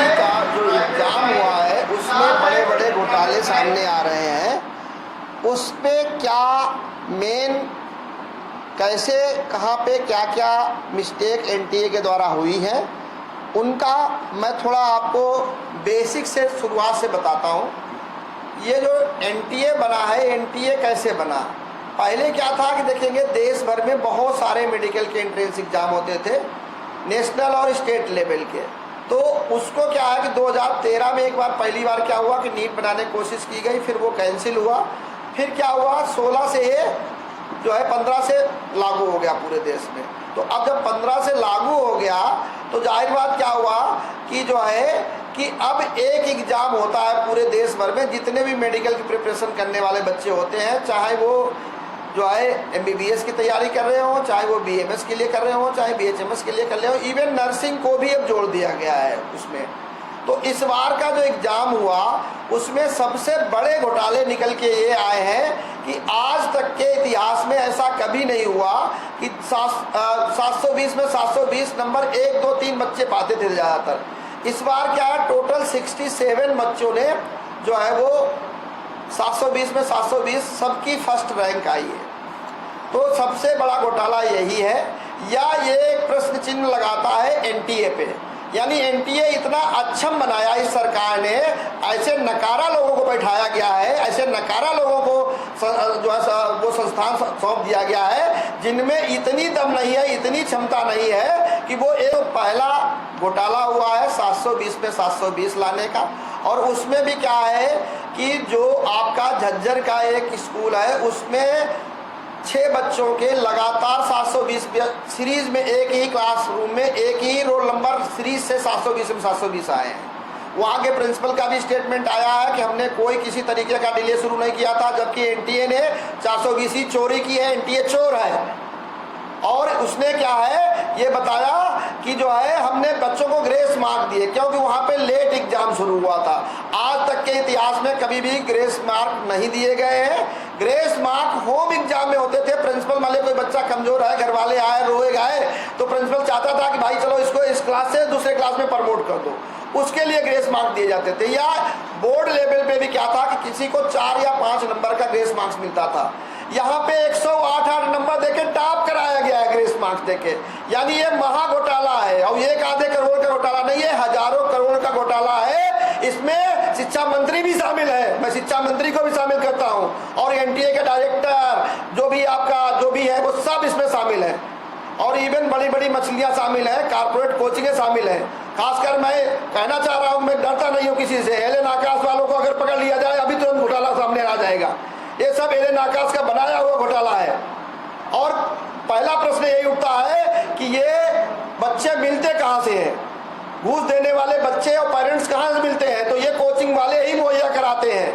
UPSC का जो exam हुआ है उसमें बड़े बड़े घोटाले सामने आ रहे हैं। उस पर क्या मेन कैसे कहाँ पे क्या क्या मिस्टेक एनटीए के द्वारा हुई है उनका मैं थोड़ा आपको बेसिक से शुरुआत से बताता हूँ। ये जो एनटीए बना है, एनटीए कैसे बना? पहले क्या था कि देखेंगे देश भर में बहुत सारे मेडिकल के एंट्रेंस एग्ज़ाम होते थे, नेशनल और स्टेट लेवल के। तो उसको क्या है कि 2013 में एक बार पहली बार क्या हुआ कि नीट बनाने की कोशिश की गई, फिर वो कैंसिल हुआ। फिर क्या हुआ 16 से ये जो है 15 से लागू हो गया पूरे देश में। तो अब जब 15 से लागू हो गया तो जाहिर बात क्या हुआ कि जो है कि अब एक एग्ज़ाम होता है पूरे देश भर में। जितने भी मेडिकल की प्रिपरेशन करने वाले बच्चे होते हैं, चाहे वो जो है एमबीबीएस की तैयारी कर रहे हो, चाहे वो बीएमएस के लिए कर रहे हो, चाहे बीएचएमएस के लिए कर रहे हो, इवन नर्सिंग को भी अब जोड़ दिया गया है उसमें। तो इस बार का जो एग्ज़ाम हुआ उसमें सबसे बड़े घोटाले निकल के ये आए हैं कि आज तक के इतिहास में ऐसा कभी नहीं हुआ कि 720 में 720 नंबर 1, 2, 3 बच्चे पाते थे ज़्यादातर। इस बार क्या है टोटल 67 बच्चों ने जो है वो 720 में 720 सबकी फर्स्ट रैंक आई है। तो सबसे बड़ा घोटाला यही है। या ये एक प्रश्न चिन्ह लगाता है एनटीए पे, यानी एनटीए इतना अक्षम बनाया इस सरकार ने, ऐसे नकारा लोगों को बैठाया गया है, ऐसे नकारा लोगों को जो है वो संस्थान सौंप दिया गया है जिनमें इतनी दम नहीं है, इतनी क्षमता नहीं है कि वो एक पहला घोटाला हुआ है 720 में 720 लाने का। और उसमें भी क्या है कि जो आपका झज्जर का एक स्कूल है उसमें 6 बच्चों के लगातार 720 सीरीज में एक ही क्लासरूम में एक ही रोल नंबर सीरीज से 720 में 720 आए हैं। वहाँ के प्रिंसिपल का भी स्टेटमेंट आया है कि हमने कोई किसी तरीके का डिले शुरू नहीं किया था, जबकि एनटीए ने 420 ही चोरी की है, एनटीए चोर है। और उसने क्या है ये बताया कि जो है हमने बच्चों को ग्रेस मार्क दिए क्योंकि वहाँ पे लेट एग्जाम शुरू हुआ था। आज तक के इतिहास में कभी भी ग्रेस मार्क नहीं दिए गए हैं। ग्रेस मार्क होम एग्जाम में होते थे। प्रिंसिपल मान ले कोई बच्चा कमजोर है, घर वाले आए रोए गए, तो प्रिंसिपल चाहता था कि भाई चलो इसको इस क्लास से दूसरे क्लास में प्रमोट कर दो, उसके लिए ग्रेस मार्क दिए जाते थे। या बोर्ड लेवल पे भी क्या था कि किसी को 4 या 5 नंबर का ग्रेस मार्क्स मिलता था। यहाँ पे 108 नंबर देके टॉप कराया गया है ग्रेस मार्क्स देके। यानी ये महा घोटाला है और ये आधे करोड़ का घोटाला नहीं है, हजारों करोड़ का घोटाला है। इसमें शिक्षा मंत्री भी शामिल है, मैं शिक्षा मंत्री को भी शामिल करता हूँ, और एनटीए के डायरेक्टर जो भी आपका जो भी है वो सब इसमें शामिल है। और इवन बड़ी बड़ी मछलियाँ शामिल हैं, कारपोरेट कोचिंगें शामिल हैं। खासकर मैं कहना चाह रहा हूँ, मैं डरता नहीं हूँ किसी से। एलन आकाश वालों को अगर पकड़ लिया जाए अभी तुरंत घोटाला सामने आ जाएगा। ये सब एलन आकाश का बनाया हुआ घोटाला है। और पहला प्रश्न यही उठता है कि ये बच्चे मिलते कहाँ से हैं? घूस देने वाले बच्चे और पेरेंट्स कहाँ से मिलते हैं? तो ये कोचिंग वाले ही मुहैया कराते हैं।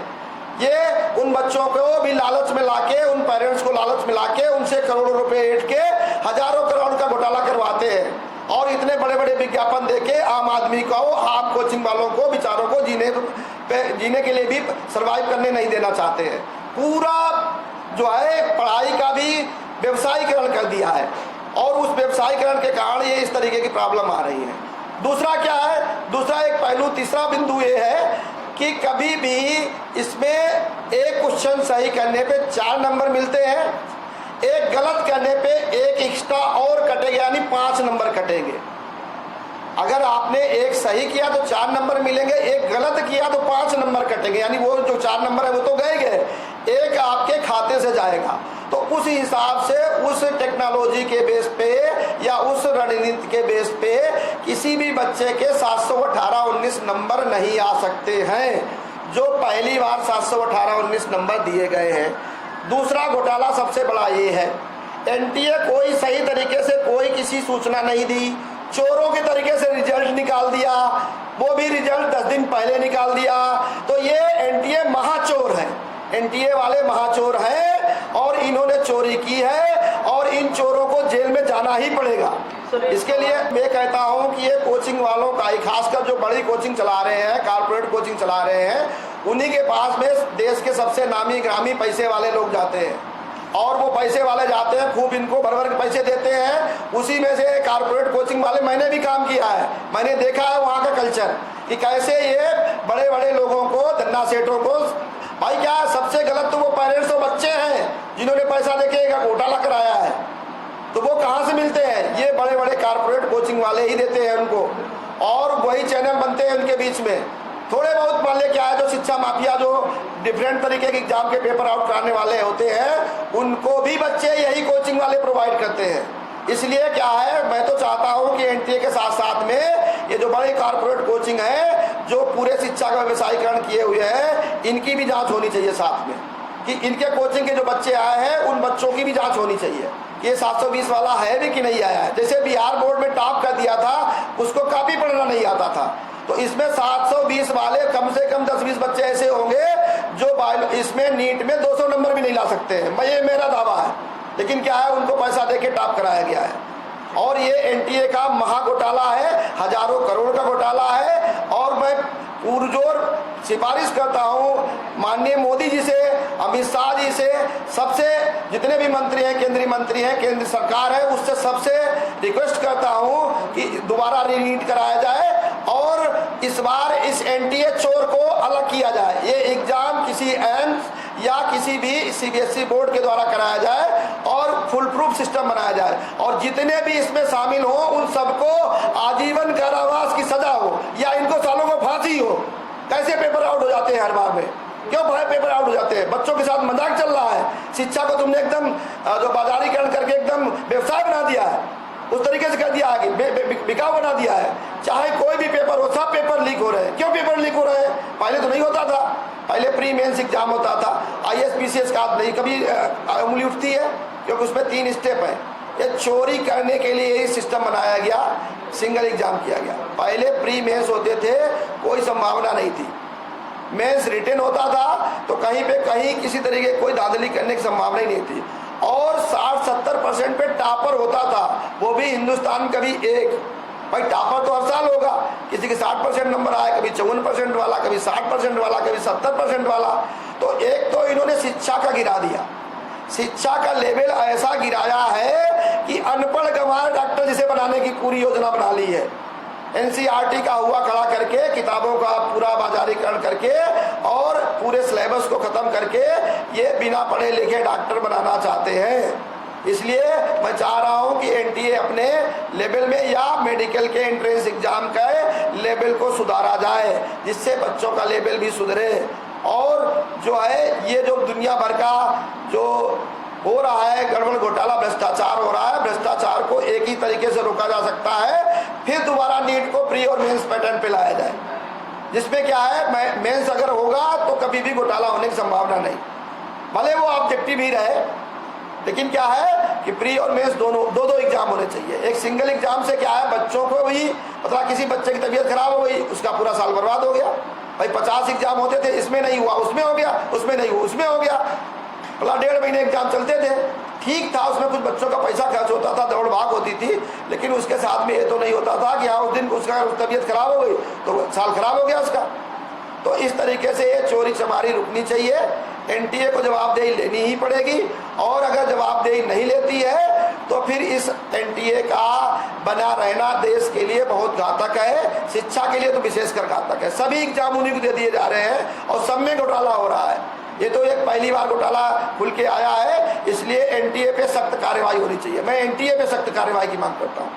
ये उन बच्चों को भी लालच में लाके, उन पेरेंट्स को लालच में लाके उनसे करोड़ों रुपए ऐंठ के हजारों करोड़ का घोटाला करवाते हैं। और इतने बड़े बड़े विज्ञापन देके आम आदमी को, आम कोचिंग वालों को, बेचारों को जीने के लिए भी सर्वाइव करने नहीं देना चाहते हैं। पूरा जो है पढ़ाई का भी व्यवसायीकरण कर दिया है और उस व्यवसायीकरण के कारण ये इस तरीके की प्रॉब्लम आ रही है। दूसरा क्या है? दूसरा एक पहलू, तीसरा बिंदु ये है कि कभी भी इसमें एक क्वेश्चन सही करने पे 4 नंबर मिलते हैं, एक गलत करने पे एक एक्स्ट्रा और कटेगा, यानी 5 नंबर कटेंगे। अगर आपने एक सही किया तो 4 नंबर मिलेंगे, एक गलत किया तो 5 नंबर कटेंगे, यानी वो जो 4 नंबर है वो तो गए, एक आपके खाते से जाएगा। तो उस हिसाब से उस टेक्नोलॉजी के बेस पे या उस रणनीति के बेस पे किसी भी बच्चे के 718-19 नंबर नहीं आ सकते हैं जो पहली बार 718-19 नंबर दिए गए हैं। दूसरा घोटाला सबसे बड़ा ये है, एनटीए कोई सही तरीके से कोई किसी सूचना नहीं दी, चोरों के तरीके से रिजल्ट निकाल दिया, वो भी रिजल्ट 10 दिन पहले निकाल दिया। तो ये एनटीए महाचोर है, एनटीए वाले महाचोर हैं और इन्होंने चोरी की है और इन चोरों को जेल में जाना ही पड़ेगा। इसके लिए मैं कहता हूं कि ये कोचिंग वालों का ही, खासकर जो बड़ी कोचिंग चला रहे हैं, कारपोरेट कोचिंग चला रहे हैं, उन्हीं के पास में देश के सबसे नामी ग्रामी पैसे वाले लोग जाते हैं और वो पैसे वाले जाते हैं, खूब इनको भर भर के पैसे देते हैं। उसी में से कारपोरेट कोचिंग वाले, मैंने भी काम किया है, मैंने देखा है वहाँ का कल्चर कि कैसे ये बड़े बड़े लोगों को, धन्ना सेठों को, भाई क्या सबसे गलत तो वो पेरेंट्स और बच्चे हैं जिन्होंने पैसा देके घोटाला कराया है। तो वो कहाँ से मिलते हैं? ये बड़े बड़े कारपोरेट कोचिंग वाले ही देते हैं उनको, और वही चैनल बनते हैं उनके बीच में। थोड़े बहुत मान ले क्या है, जो शिक्षा माफिया, जो डिफरेंट तरीके के एग्जाम के पेपर आउट कराने वाले होते हैं, उनको भी बच्चे यही कोचिंग वाले प्रोवाइड करते हैं। इसलिए क्या है, मैं तो चाहता हूं कि एनटीए के साथ साथ में ये जो बड़े कारपोरेट कोचिंग है, जो पूरे शिक्षा का व्यवसायीकरण किए हुए हैं, इनकी भी जांच होनी चाहिए साथ में, कि इनके कोचिंग के जो बच्चे आए हैं उन बच्चों की भी जांच होनी चाहिए कि ये 720 वाला है भी कि नहीं आया है। जैसे बिहार बोर्ड में टॉप कर दिया था, उसको कॉपी पढ़ना नहीं आता था, तो इसमें 720 वाले कम से कम 10-20 बच्चे ऐसे होंगे जो इसमें नीट में 200 नंबर भी नहीं ला सकते हैं। ये मेरा दावा है। लेकिन क्या है, उनको पैसा देके टॉप कराया गया है। और ये एनटीए का महा घोटाला है, हजारों करोड़ का घोटाला है। और मैं पुरजोर सिफारिश करता हूं माननीय मोदी जी से, अमित शाह जी से, सबसे जितने भी मंत्री हैं, केंद्रीय मंत्री हैं, केंद्र सरकार है, उससे सबसे रिक्वेस्ट करता हूं कि दोबारा रीनीट कराया जाए और इस बार इस एनटीए चोर को अलग किया जाए। ये एग्जाम किसी एम्स या किसी भी सीबीएसई बोर्ड के द्वारा कराया जाए और फुल प्रूफ सिस्टम बनाया जाए, और जितने भी इसमें शामिल हो उन सबको आजीवन कारावास की सजा हो या इनको सालों को फांसी हो। कैसे पेपर आउट हो जाते हैं हर बार में? क्यों भाई पेपर आउट हो जाते हैं? बच्चों के साथ मजाक चल रहा है। शिक्षा को तुमने एकदम जो बाजारीकरण करके एकदम व्यवसाय बना दिया है, उस तरीके से कर दिया है कि बिकाऊ बना दिया है। चाहे कोई भी पेपर हो, सब पेपर लीक हो रहे हैं। क्यों पेपर लीक हो रहे हैं? पहले तो नहीं होता था, पहले प्री मेंस एग्जाम होता था। आईएएस पीसीएस का नहीं कभी उंगली उठती है, क्योंकि उसमें 3 स्टेप है। ये चोरी करने के लिए यही सिस्टम बनाया गया, सिंगल एग्जाम किया गया। पहले प्री मेंस होते थे, कोई संभावना नहीं थी। मेंस रिटन होता था तो कहीं पे कहीं किसी तरीके कोई धांधली करने की संभावना ही नहीं थी, और 60-70% पे टॉपर होता था, वो भी हिंदुस्तान का भी एक। भाई टॉपर तो हर साल होगा, किसी के 60% नंबर आए, कभी 54% वाला, कभी 60% वाला, कभी 70% वाला। तो एक तो इन्होंने शिक्षा का गिरा दिया, शिक्षा का लेवल ऐसा गिराया है कि अनपढ़ गंवार डॉक्टर जिसे बनाने की पूरी योजना बना ली है। एनसीईआरटी का हुआ खड़ा करके, किताबों का पूरा बाजारीकरण करके और पूरे सिलेबस को खत्म करके ये बिना पढ़े लिखे डॉक्टर बनाना चाहते हैं। इसलिए मैं चाह रहा हूं कि एनटीए अपने लेवल में या मेडिकल के एंट्रेंस एग्जाम के लेवल को सुधारा जाए, जिससे बच्चों का लेवल भी सुधरे। और जो है ये जो दुनिया भर का जो हो रहा है गड़बड़ घोटाला, भ्रष्टाचार हो रहा है, भ्रष्टाचार को एक ही तरीके से रोका जा सकता है, फिर दोबारा नीट को प्री और मेंस पैटर्न पे लाया जाए, जिसमें क्या है मेंस अगर होगा तो कभी भी घोटाला होने की संभावना नहीं। भले वो ऑब्जेक्टिव ही रहे, लेकिन क्या है कि प्री और मेंस दोनों दो एग्जाम होने चाहिए। एक सिंगल एग्जाम से क्या है, बच्चों को भी मतलब किसी बच्चे की तबीयत खराब हो गई, उसका पूरा साल बर्बाद हो गया। भाई 50 एग्जाम होते थे, इसमें नहीं हुआ उसमें हो गया, उसमें नहीं हुआ उसमें हो गया। मतलब 1.5 महीने एग्जाम चलते थे, ठीक था, उसमें कुछ बच्चों का पैसा खर्च होता था, दौड़ भाग होती थी, लेकिन उसके साथ में ये तो नहीं होता था कि हाँ उस दिन उसका तबीयत खराब हो गई तो साल खराब हो गया उसका। तो इस तरीके से ये चोरी चमारी रुकनी चाहिए। एनटीए को जवाबदेही लेनी ही पड़ेगी, और अगर जवाबदेही नहीं लेती है तो फिर इस एनटीए का बना रहना देश के लिए बहुत घातक है, शिक्षा के लिए तो विशेषकर घातक है। सभी एग्जाम उन्हीं को दे दिए जा रहे हैं और सब में घोटाला हो रहा है। ये तो एक पहली बार घोटाला खुल के आया है, इसलिए एनटीए पे सख्त कार्रवाई होनी चाहिए। मैं एनटीए पे सख्त कार्रवाई की मांग करता हूँ।